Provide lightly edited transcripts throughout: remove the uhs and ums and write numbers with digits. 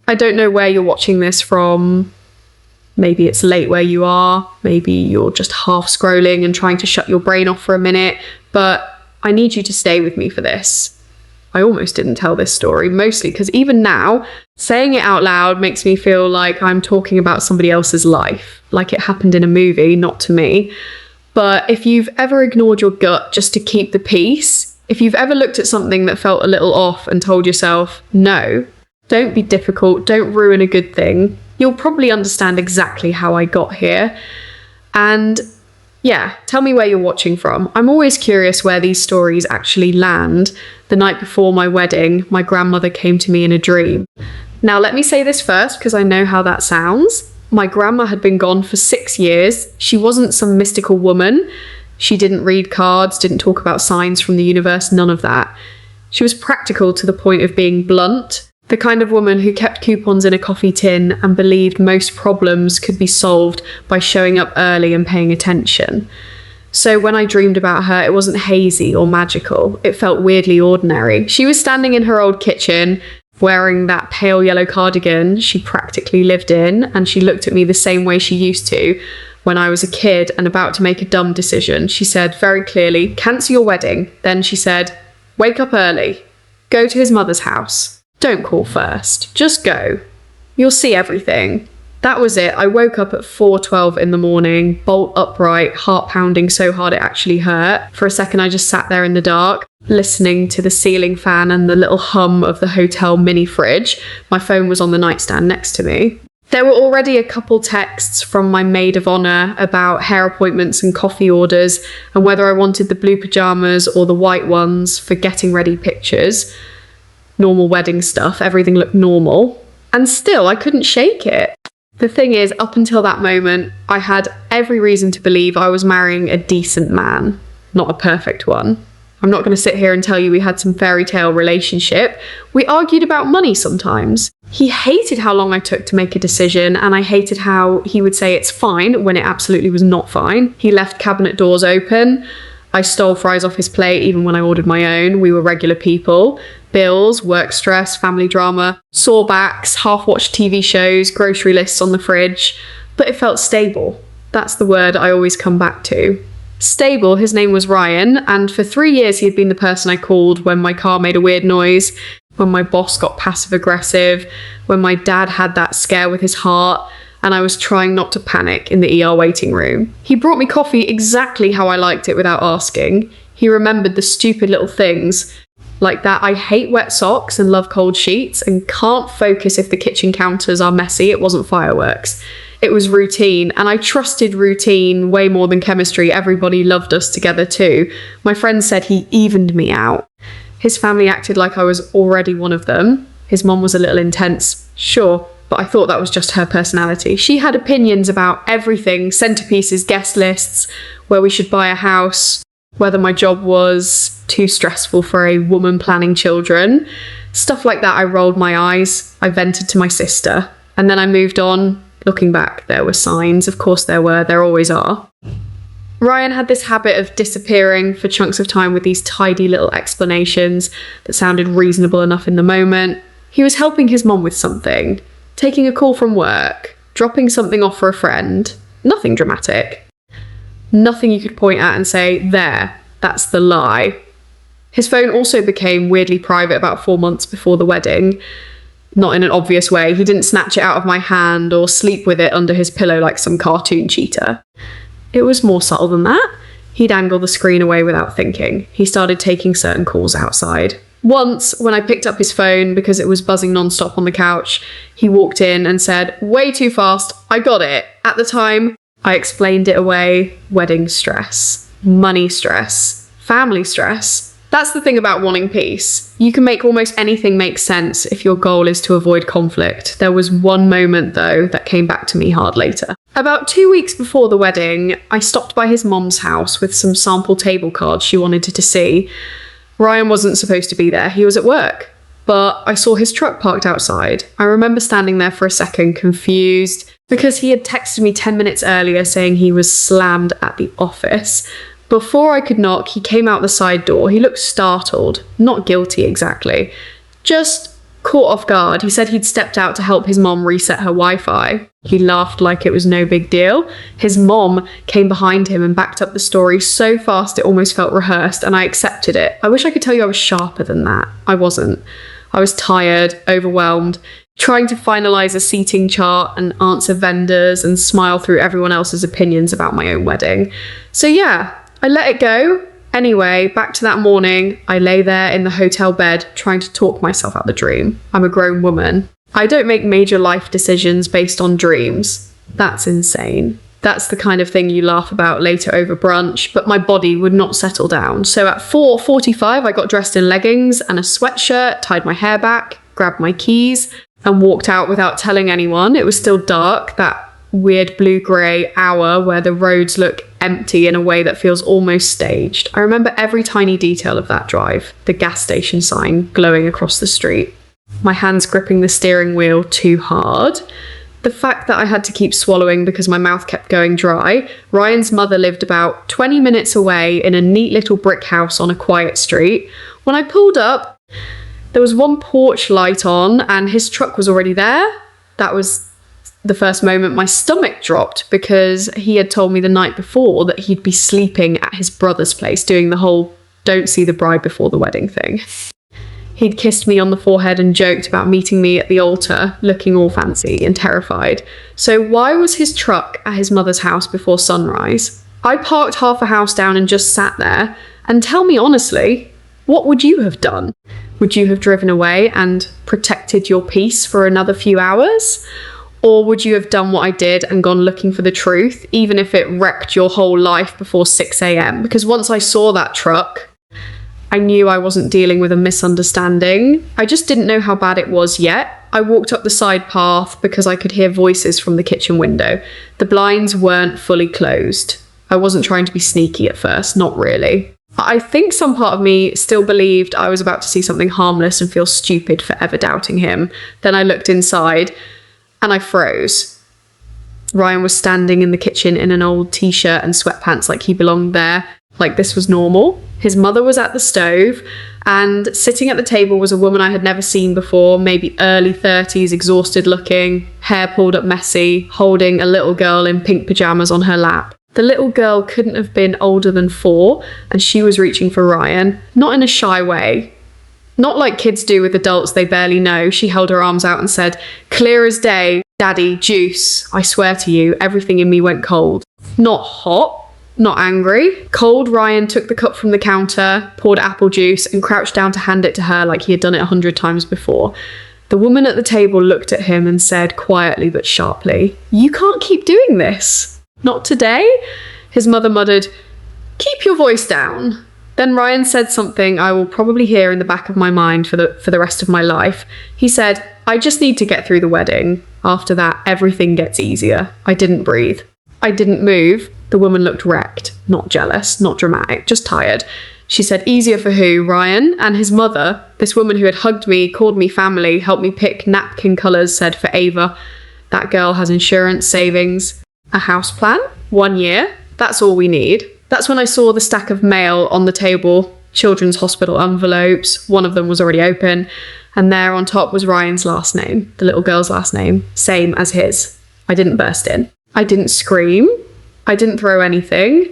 I don't know where you're watching this from. Maybe it's late where you are. Maybe you're just half scrolling and trying to shut your brain off for a minute. But I need you to stay with me for this. I almost didn't tell this story, mostly because even now, saying it out loud makes me feel like I'm talking about somebody else's life, like it happened in a movie, not to me. But if you've ever ignored your gut just to keep the peace, if you've ever looked at something that felt a little off and told yourself, no, don't be difficult, don't ruin a good thing, you'll probably understand exactly how I got here. And yeah, tell me where you're watching from. I'm always curious where these stories actually land. The night before my wedding, my grandmother came to me in a dream. Now, let me say this first because I know how that sounds. My grandma had been gone for 6 years. She wasn't some mystical woman. She didn't read cards, didn't talk about signs from the universe, none of that. She was practical to the point of being blunt. The kind of woman who kept coupons in a coffee tin and believed most problems could be solved by showing up early and paying attention. So when I dreamed about her, it wasn't hazy or magical. It felt weirdly ordinary. She was standing in her old kitchen, wearing that pale yellow cardigan she practically lived in, and she looked at me the same way she used to when I was a kid and about to make a dumb decision. She said very clearly, cancel your wedding. Then she said, wake up early. Go to his mother's house. Don't call first. Just go. You'll see everything. That was it. I woke up at 4:12 in the morning, bolt upright, heart pounding so hard it actually hurt. For a second, I just sat there in the dark, listening to the ceiling fan and the little hum of the hotel mini fridge. My phone was on the nightstand next to me. There were already a couple texts from my maid of honour about hair appointments and coffee orders and whether I wanted the blue pyjamas or the white ones for getting ready pictures. Normal wedding stuff, everything looked normal. And still, I couldn't shake it. The thing is, up until that moment, I had every reason to believe I was marrying a decent man, not a perfect one. I'm not going to sit here and tell you we had some fairy tale relationship. We argued about money sometimes. He hated how long I took to make a decision, and I hated how he would say it's fine when it absolutely was not fine. He left cabinet doors open. I stole fries off his plate even when I ordered my own. We were regular people. Bills, work stress, family drama, sore backs, half-watched TV shows, grocery lists on the fridge. But it felt stable. That's the word I always come back to. Stable. His name was Ryan, and for 3 years he had been the person I called when my car made a weird noise, when my boss got passive-aggressive, when my dad had that scare with his heart, and I was trying not to panic in the ER waiting room. He brought me coffee exactly how I liked it without asking. He remembered the stupid little things, like that I hate wet socks and love cold sheets and can't focus if the kitchen counters are messy. It wasn't fireworks. It was routine, and I trusted routine way more than chemistry. Everybody loved us together too. My friends said he evened me out. His family acted like I was already one of them. His mom was a little intense, sure, but I thought that was just her personality. She had opinions about everything, centerpieces, guest lists, where we should buy a house, whether my job was too stressful for a woman planning children. Stuff like that. I rolled my eyes. I vented to my sister. And then I moved on. Looking back, there were signs. Of course there were. There always are. Ryan had this habit of disappearing for chunks of time with these tidy little explanations that sounded reasonable enough in the moment. He was helping his mom with something, taking a call from work, dropping something off for a friend. Nothing dramatic. Nothing you could point at and say, there, that's the lie. His phone also became weirdly private about 4 months before the wedding. Not in an obvious way. He didn't snatch it out of my hand or sleep with it under his pillow like some cartoon cheater. It was more subtle than that. He'd angle the screen away without thinking. He started taking certain calls outside. Once, when I picked up his phone because it was buzzing non-stop on the couch, he walked in and said, way too fast, I got it. At the time, I explained it away. Wedding stress, money stress, family stress. That's the thing about wanting peace. You can make almost anything make sense if your goal is to avoid conflict. There was one moment, though, that came back to me hard later. About 2 weeks before the wedding, I stopped by his mom's house with some sample table cards she wanted to see. Ryan wasn't supposed to be there. He was at work. But I saw his truck parked outside. I remember standing there for a second, confused, because he had texted me 10 minutes earlier saying he was slammed at the office. Before I could knock, he came out the side door. He looked startled, not guilty exactly, just Caught off guard, he said he'd stepped out to help his mom reset her Wi-Fi. He laughed like it was no big deal. His mom came behind him and backed up the story so fast it almost felt rehearsed, and I accepted it. I wish I could tell you I was sharper than that. I wasn't. I was tired, overwhelmed, trying to finalise a seating chart and answer vendors and smile through everyone else's opinions about my own wedding. So yeah, I let it go. Anyway, back to that morning, I lay there in the hotel bed trying to talk myself out the dream. I'm a grown woman. I don't make major life decisions based on dreams. That's insane. That's the kind of thing you laugh about later over brunch, but my body would not settle down. So at 4:45, I got dressed in leggings and a sweatshirt, tied my hair back, grabbed my keys, and walked out without telling anyone. It was still dark, that weird blue-grey hour where the roads look empty in a way that feels almost staged. I remember every tiny detail of that drive, the gas station sign glowing across the street, my hands gripping the steering wheel too hard, the fact that I had to keep swallowing because my mouth kept going dry. Ryan's mother lived about 20 minutes away in a neat little brick house on a quiet street. When I pulled up, there was one porch light on and his truck was already there. That was the first moment my stomach dropped, because he had told me the night before that he'd be sleeping at his brother's place doing the whole don't see the bride before the wedding thing. He'd kissed me on the forehead and joked about meeting me at the altar, looking all fancy and terrified. So why was his truck at his mother's house before sunrise? I parked half a house down and just sat there. And tell me honestly, what would you have done? Would you have driven away and protected your peace for another few hours? Or would you have done what I did and gone looking for the truth, even if it wrecked your whole life before 6 a.m? Because once I saw that truck, I knew I wasn't dealing with a misunderstanding. I just didn't know how bad it was yet. I walked up the side path because I could hear voices from the kitchen window. The blinds weren't fully closed. I wasn't trying to be sneaky at first, not really. I think some part of me still believed I was about to see something harmless and feel stupid for ever doubting him. Then I looked inside and I froze. Ryan was standing in the kitchen in an old t-shirt and sweatpants like he belonged there, like this was normal. His mother was at the stove, and sitting at the table was a woman I had never seen before, maybe early 30s, exhausted looking, hair pulled up messy, holding a little girl in pink pajamas on her lap. The little girl couldn't have been older than 4, and she was reaching for Ryan, not in a shy way. Not like kids do with adults they barely know. She held her arms out and said, "Clear as day, Daddy, juice. I swear to you, everything in me went cold." Not hot, not angry. Cold. Ryan took the cup from the counter, poured apple juice, and crouched down to hand it to her like he had done it 100 times before. The woman at the table looked at him and said quietly but sharply, "You can't keep doing this. Not today." His mother muttered, "Keep your voice down." Then Ryan said something I will probably hear in the back of my mind for the rest of my life. He said, "I just need to get through the wedding. After that, everything gets easier." I didn't breathe. I didn't move. The woman looked wrecked, not jealous, not dramatic, just tired. She said, "Easier for who? Ryan?" And his mother, this woman who had hugged me, called me family, helped me pick napkin colours, said, "For Ava. That girl has insurance, savings, a house plan, 1 year. That's all we need." That's when I saw the stack of mail on the table, children's hospital envelopes. One of them was already open, and there on top was Ryan's last name, the little girl's last name, same as his. I didn't burst in. I didn't scream. I didn't throw anything.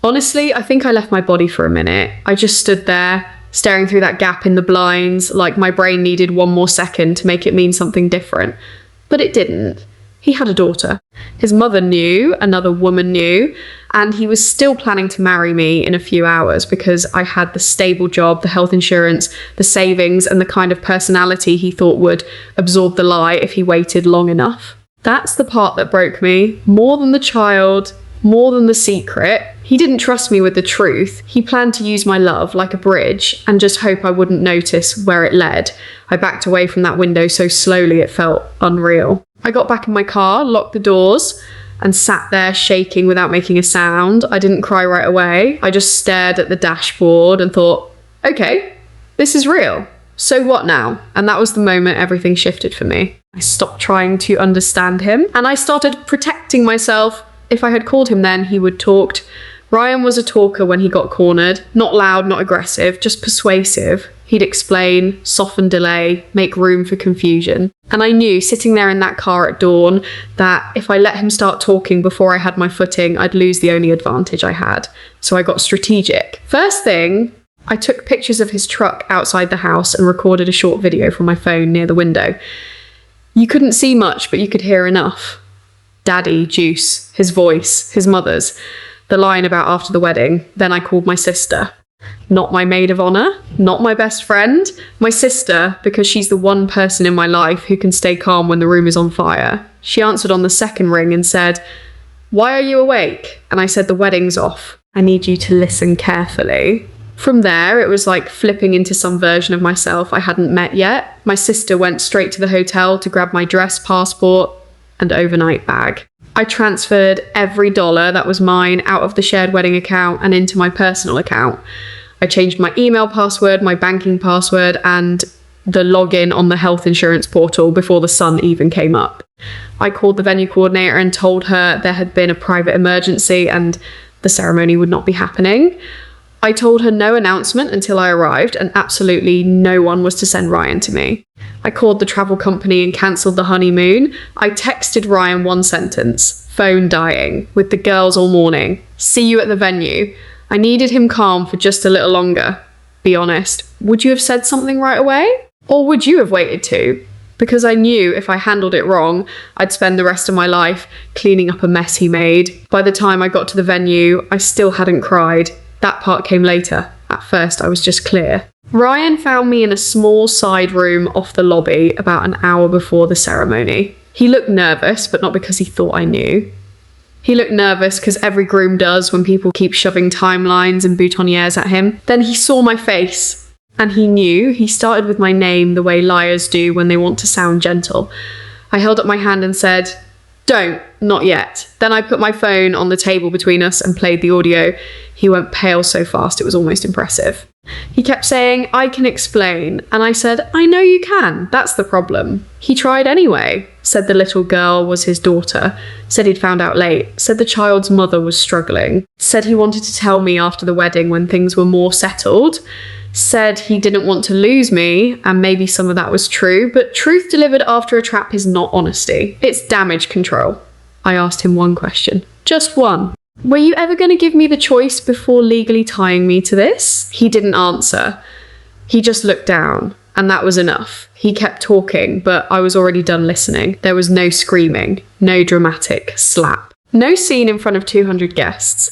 Honestly, I think I left my body for a minute. I just stood there, staring through that gap in the blinds, like my brain needed one more second to make it mean something different. But it didn't. He had a daughter. His mother knew, another woman knew, and he was still planning to marry me in a few hours because I had the stable job, the health insurance, the savings, and the kind of personality he thought would absorb the lie if he waited long enough. That's the part that broke me. More than the child, more than the secret. He didn't trust me with the truth. He planned to use my love like a bridge and just hope I wouldn't notice where it led. I backed away from that window so slowly it felt unreal. I got back in my car, locked the doors, and sat there shaking without making a sound. I didn't cry right away. I just stared at the dashboard and thought, okay, this is real. So what now? And that was the moment everything shifted for me. I stopped trying to understand him and I started protecting myself. If I had called him then, he would talked Ryan was a talker when he got cornered. Not loud, not aggressive, just persuasive. He'd explain, soften delay, make room for confusion. And I knew, sitting there in that car at dawn, that if I let him start talking before I had my footing, I'd lose the only advantage I had. So I got strategic. First thing, I took pictures of his truck outside the house and recorded a short video from my phone near the window. You couldn't see much, but you could hear enough. Daddy, Juice, his voice, his mother's. The line about after the wedding. Then I called my sister. Not my maid of honour, not my best friend. My sister, because she's the one person in my life who can stay calm when the room is on fire. She answered on the second ring and said, "Why are you awake?" And I said, "The wedding's off. I need you to listen carefully." From there, it was like flipping into some version of myself I hadn't met yet. My sister went straight to the hotel to grab my dress, passport, and overnight bag. I transferred every dollar that was mine out of the shared wedding account and into my personal account. I changed my email password, my banking password, and the login on the health insurance portal before the sun even came up. I called the venue coordinator and told her there had been a private emergency and the ceremony would not be happening. I told her no announcement until I arrived, and absolutely no one was to send Ryan to me. I called the travel company and cancelled the honeymoon. I texted Ryan one sentence, phone dying, with the girls all morning. See you at the venue. I needed him calm for just a little longer. Be honest, would you have said something right away? Or would you have waited to? Because I knew if I handled it wrong, I'd spend the rest of my life cleaning up a mess he made. By the time I got to the venue, I still hadn't cried. That part came later. At first, I was just clear. Ryan found me in a small side room off the lobby about an hour before the ceremony. He looked nervous, but not because he thought I knew. He looked nervous because every groom does when people keep shoving timelines and boutonnieres at him. Then he saw my face, and he knew. He started with my name the way liars do when they want to sound gentle. I held up my hand and said, "Don't, not yet." Then I put my phone on the table between us and played the audio. He went pale so fast it was almost impressive. He kept saying, "I can explain." And I said, "I know you can. That's the problem." He tried anyway. Said the little girl was his daughter. Said he'd found out late. Said the child's mother was struggling. Said he wanted to tell me after the wedding when things were more settled. Said he didn't want to lose me, and maybe some of that was true, but truth delivered after a trap is not honesty. It's damage control. I asked him one question. Just one. "Were you ever going to give me the choice before legally tying me to this?" He didn't answer. He just looked down, and that was enough. He kept talking, but I was already done listening. There was no screaming, no dramatic slap, no scene in front of 200 guests.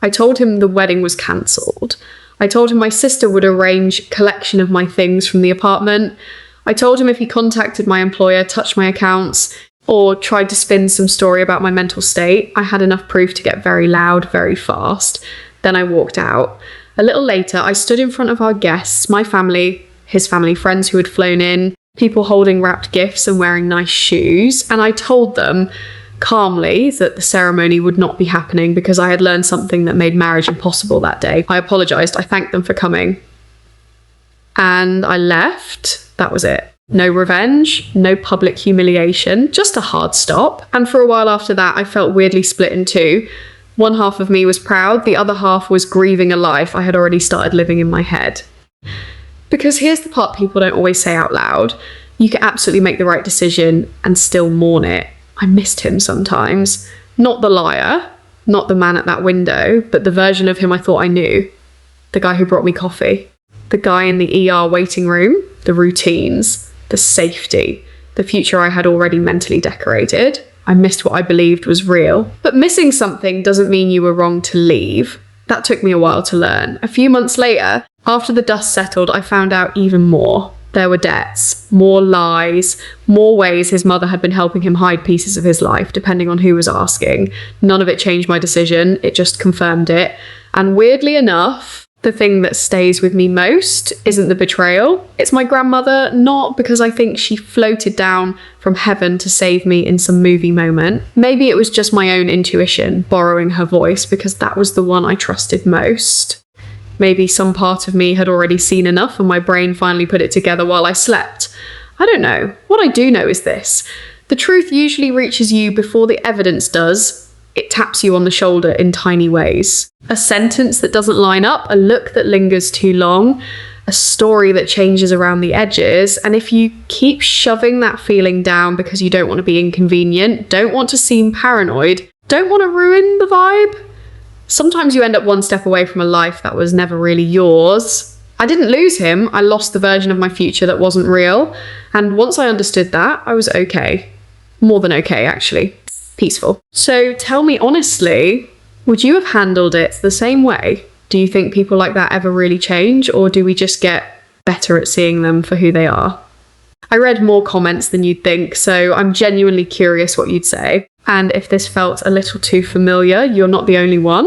I told him the wedding was cancelled. I told him my sister would arrange collection of my things from the apartment. I told him if he contacted my employer, touched my accounts, or tried to spin some story about my mental state, I had enough proof to get very loud very fast. Then I walked out. A little later, I stood in front of our guests, my family, his family friends who had flown in, people holding wrapped gifts and wearing nice shoes, and I told them calmly that the ceremony would not be happening because I had learned something that made marriage impossible that day. I apologised. I thanked them for coming. And I left. That was it. No revenge, no public humiliation, just a hard stop. And for a while after that, I felt weirdly split in two. One half of me was proud, the other half was grieving a life I had already started living in my head. Because here's the part people don't always say out loud. You can absolutely make the right decision and still mourn it. I missed him sometimes. Not the liar, not the man at that window, but the version of him I thought I knew. The guy who brought me coffee. The guy in the ER waiting room. The routines. The safety. The future I had already mentally decorated. I missed what I believed was real. But missing something doesn't mean you were wrong to leave. That took me a while to learn. A few months later, after the dust settled, I found out even more. There were debts, more lies, more ways his mother had been helping him hide pieces of his life, depending on who was asking. None of it changed my decision, it just confirmed it. And weirdly enough, the thing that stays with me most isn't the betrayal. It's my grandmother, not because I think she floated down from heaven to save me in some movie moment. Maybe it was just my own intuition, borrowing her voice, because that was the one I trusted most. Maybe some part of me had already seen enough and my brain finally put it together while I slept. I don't know. What I do know is this. The truth usually reaches you before the evidence does, it taps you on the shoulder in tiny ways. A sentence that doesn't line up, a look that lingers too long, a story that changes around the edges. And if you keep shoving that feeling down because you don't want to be inconvenient, don't want to seem paranoid, don't want to ruin the vibe, sometimes you end up one step away from a life that was never really yours. I didn't lose him, I lost the version of my future that wasn't real. And once I understood that, I was okay. More than okay, actually. Peaceful. So tell me honestly, would you have handled it the same way? Do you think people like that ever really change, or do we just get better at seeing them for who they are? I read more comments than you'd think, so I'm genuinely curious what you'd say. And if this felt a little too familiar, you're not the only one.